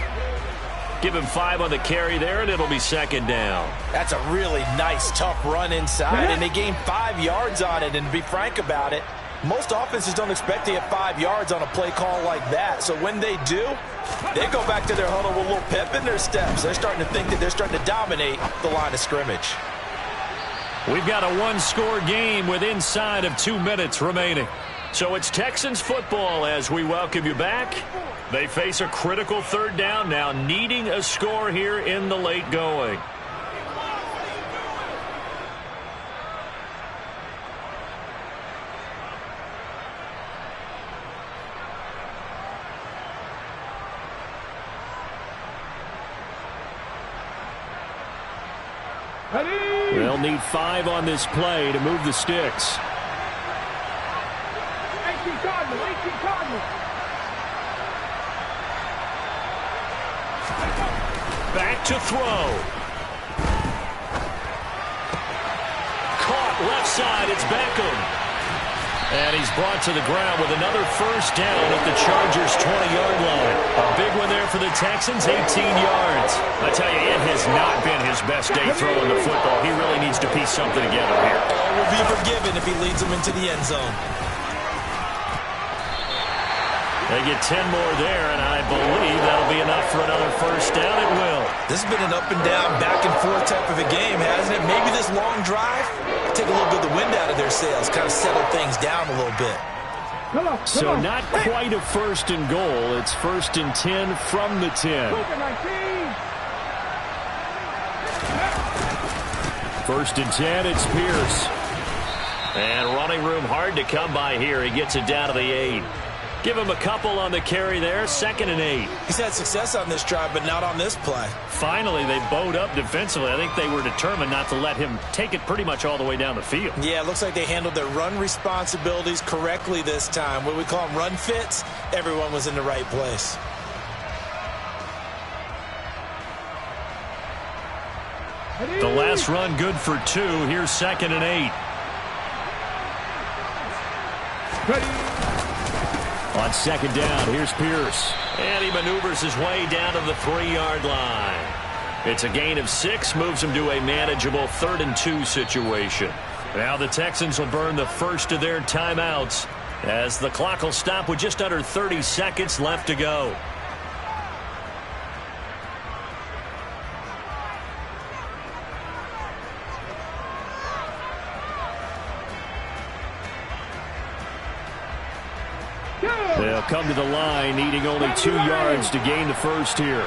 Give him 5 on the carry there, and it'll be 2nd down. That's a really nice, tough run inside, and they gained 5 yards on it. And to be frank about it, Most offenses don't expect to get 5 yards on a play call like that. So when they do, they go back to their huddle with a little pep in their steps. They're starting to think that they're starting to dominate the line of scrimmage. We've got a one-score game with inside of 2 minutes remaining. So it's Texans football as we welcome you back. They face a critical third down now, needing a score here in the late going. They'll need 5 on this play to move the sticks. 18 Cardinals, 18 Cardinals. Back to throw. Caught left side. It's Beckham. And he's brought to the ground with another first down at the Chargers' 20-yard line. A big one there for the Texans, 18 yards. I tell you, it has not been his best day throwing the football. He really needs to piece something together here. All will be forgiven if he leads them into the end zone. They get 10 more there, and I believe that'll be enough for another first down. It will. This has been an up-and-down, back-and-forth type of a game, hasn't it? Maybe this long drive, take a little bit of the wind out of their sails, kind of settle things down a little bit. So not quite a first and goal. It's first and 10 from the 10. First and 10, it's Pierce. And running room hard to come by here. He gets it down to the 8. Give him a couple on the carry there. Second and 8. He's had success on this drive, but not on this play. Finally, they bowed up defensively. I think they were determined not to let him take it pretty much all the way down the field. Yeah, it looks like they handled their run responsibilities correctly this time. What we call them run fits, everyone was in the right place. The last run good for 2. Here's second and 8. On second down, here's Pierce. And he maneuvers his way down to the 3-yard line. It's a gain of 6, moves him to a manageable 3rd and 2 situation. Now the Texans will burn the first of their timeouts as the clock will stop with just under 30 seconds left to go. They'll come to the line, needing only 2 yards to gain the first here.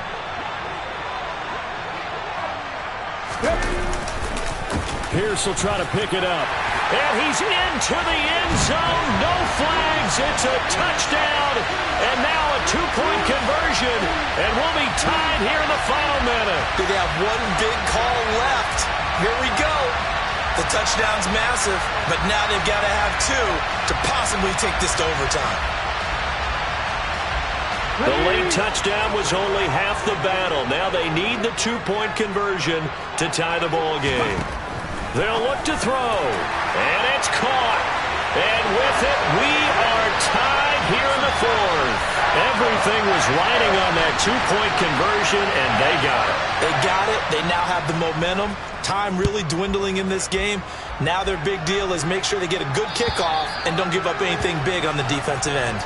Pierce will try to pick it up. And he's into the end zone. No flags. It's a touchdown. And now a 2-point conversion. And we'll be tied here in the final minute. They have one big call left. Here we go. The touchdown's massive, but now they've got to have 2 to possibly take this to overtime. The late touchdown was only half the battle. Now they need the 2-point conversion to tie the ball game. They'll look to throw, and it's caught. And with it, we are tied here in the 4th. Everything was riding on that 2-point conversion, and they got it. They got it. They now have the momentum. Time really dwindling in this game. Now their big deal is make sure they get a good kickoff and don't give up anything big on the defensive end.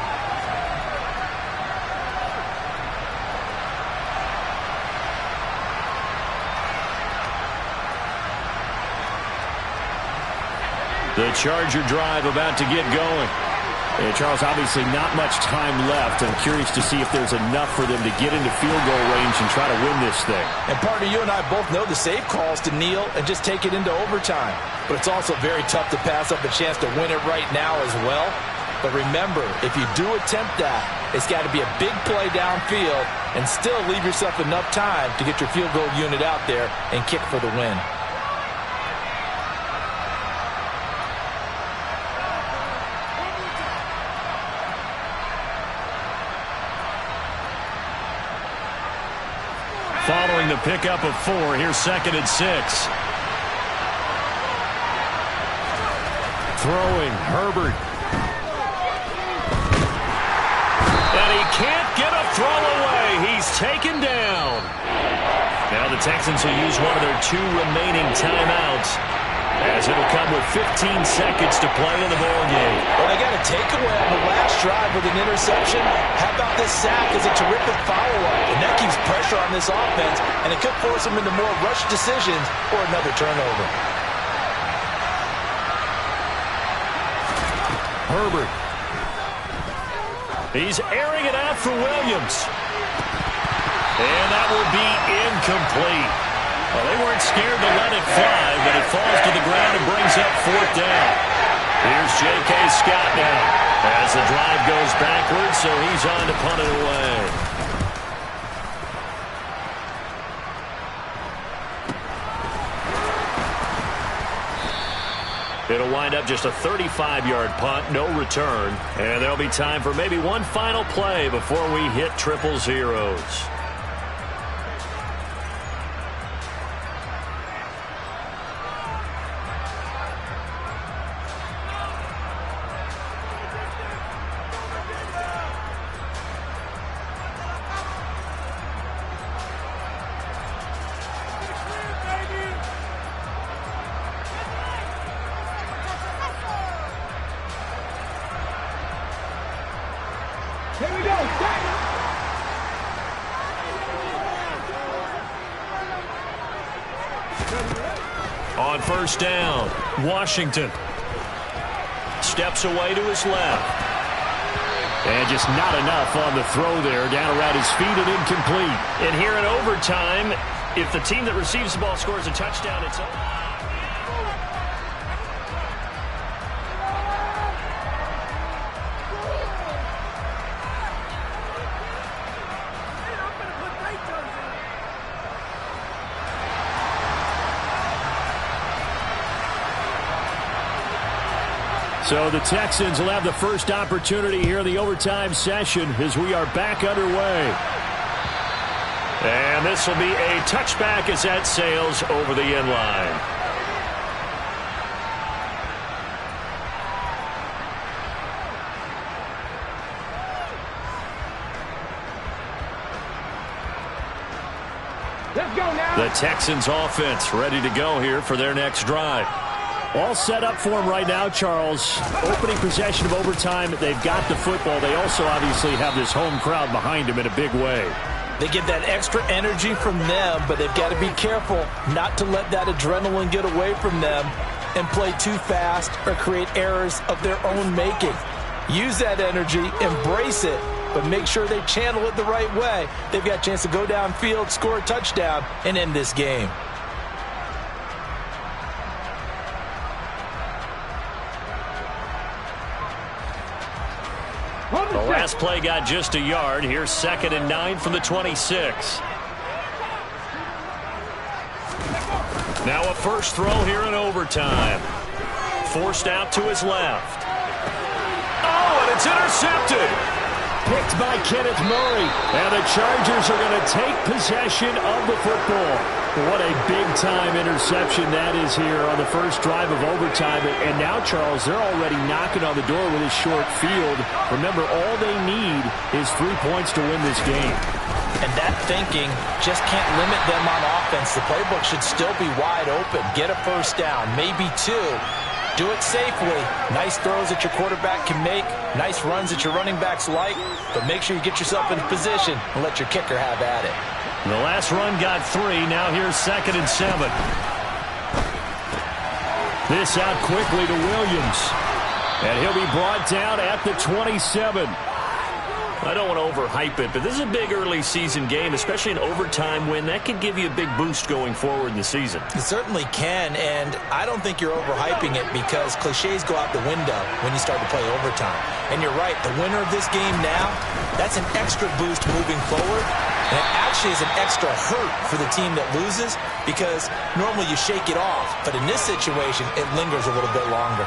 The Charger drive about to get going. And Charles, obviously not much time left. I'm curious to see if there's enough for them to get into field goal range and try to win this thing. And partner, you and I both know the safe calls to kneel and just take it into overtime. But it's also very tough to pass up a chance to win it right now as well. But remember, if you do attempt that, it's got to be a big play downfield and still leave yourself enough time to get your field goal unit out there and kick for the win. Following the pickup of 4, here's second and 6. Throwing, Herbert. And he can't get a throw away. He's taken down. Now the Texans will use one of their 2 remaining timeouts, as it'll come with 15 seconds to play in the ball game. Well, they got to drive with an interception. How about this sack as a terrific follow-up? And that keeps pressure on this offense, and it could force them into more rush decisions or another turnover. Herbert. He's airing it out for Williams. And that will be incomplete. Well, they weren't scared to let it fly, but it falls to the ground and brings up 4th down. Here's J.K. Scott now as the drive goes backwards, so he's on to punt it away. It'll wind up just a 35-yard punt, no return. And there'll be time for maybe one final play before we hit triple zeros. Here we go. On 1st down, Washington steps away to his left. And just not enough on the throw there. Down around his feet and incomplete. And here in overtime, if the team that receives the ball scores a touchdown, it's over. So the Texans will have the first opportunity here in the overtime session as we are back underway. And this will be a touchback as that sails over the end line. Let's go now. The Texans offense ready to go here for their next drive. All set up for him right now, Charles. Opening possession of overtime. They've got the football. They also obviously have this home crowd behind them in a big way. They get that extra energy from them, but they've got to be careful not to let that adrenaline get away from them and play too fast or create errors of their own making. Use that energy, embrace it, but make sure they channel it the right way. They've got a chance to go downfield, score a touchdown, and end this game. The last play got just a yard. Here's 2nd and 9 from the 26. Now a first throw here in overtime. Forced out to his left. Oh, and it's intercepted. Picked by Kenneth Murray. And the Chargers are going to take possession of the football. What a big-time interception that is here on the first drive of overtime. And now, Charles, they're already knocking on the door with a short field. Remember, all they need is 3 points to win this game. And that thinking just can't limit them on offense. The playbook should still be wide open. Get a first down, maybe 2. Do it safely. Nice throws that your quarterback can make. Nice runs that your running backs like. But make sure you get yourself in position and let your kicker have at it. The last run got 3. Now here's 2nd and 7. This out quickly to Williams. And he'll be brought down at the 27. I don't want to overhype it, but this is a big early season game, especially an overtime win. That could give you a big boost going forward in the season. It certainly can, and I don't think you're overhyping it because cliches go out the window when you start to play overtime. And you're right, the winner of this game now, that's an extra boost moving forward. And it actually is an extra hurt for the team that loses because normally you shake it off. But in this situation, it lingers a little bit longer.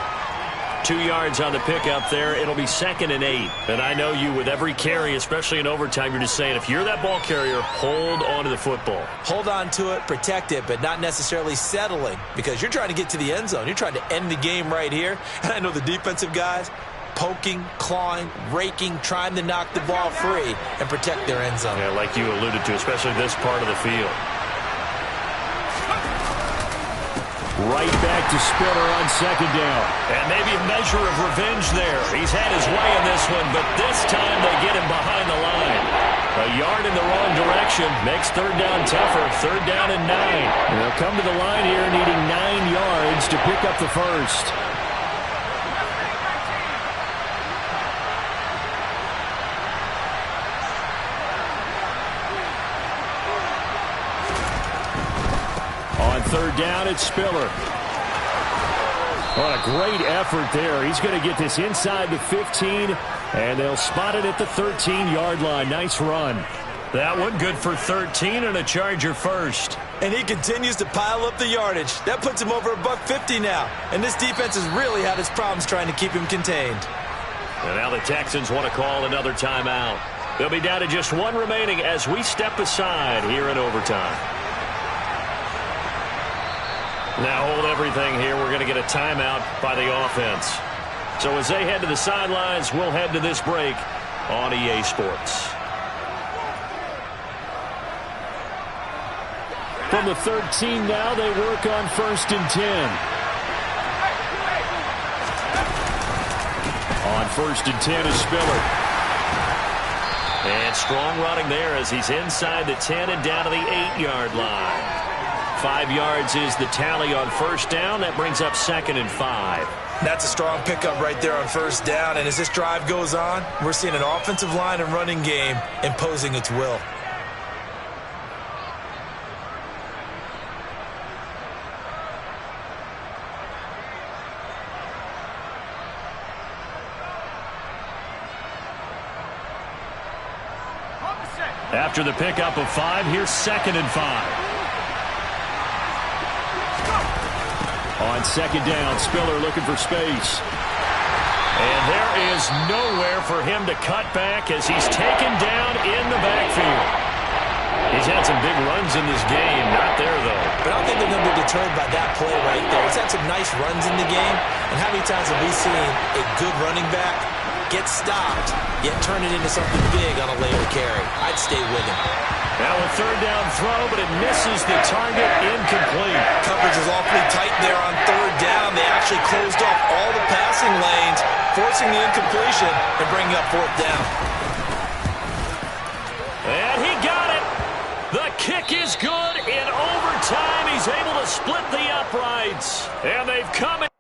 2 yards on the pickup there. It'll be 2nd and 8. And I know you, with every carry, especially in overtime, you're just saying, if you're that ball carrier, hold on to the football. Hold on to it, protect it, but not necessarily settling because you're trying to get to the end zone. You're trying to end the game right here. And I know the defensive guys poking, clawing, raking, trying to knock the ball free and protect their end zone. Yeah, like you alluded to, especially this part of the field. Right back to Spiller on second down. And maybe a measure of revenge there. He's had his way in this one, but this time they get him behind the line. A yard in the wrong direction makes third down tougher. Third down and 9. And they'll come to the line here needing 9 yards to pick up the first. On third down, it's Spiller. What a great effort there. He's going to get this inside the 15, and they'll spot it at the 13-yard line. Nice run. That one good for 13 and a Charger first. And he continues to pile up the yardage. That puts him over $150 now. And this defense has really had its problems trying to keep him contained. And now the Texans want to call another timeout. They'll be down to just one remaining as we step aside here in overtime. Now hold everything here. We're going to get a timeout by the offense. So as they head to the sidelines, we'll head to this break on EA Sports. From the 13 now, they work on 1st and 10. On 1st and 10 is Spiller. And strong running there as he's inside the 10 and down to the 8-yard line. 5 yards is the tally on first down. That brings up 2nd and 5. That's a strong pickup right there on first down. And as this drive goes on, we're seeing an offensive line and running game imposing its will. After the pickup of 5, here's 2nd and 5. On second down, Spiller looking for space. And there is nowhere for him to cut back as he's taken down in the backfield. He's had some big runs in this game. Not there, though. But I don't think they're going to be deterred by that play right there. He's had some nice runs in the game. And how many times have we seen a good running back get stopped, yet turn it into something big on a later carry? I'd stay with him. Now a third down throw, but it misses the target, incomplete. Coverage is awfully tight there on third down. They actually closed off all the passing lanes, forcing the incompletion and bringing up 4th down. And he got it. The kick is good. In overtime, he's able to split the uprights. And they've come in.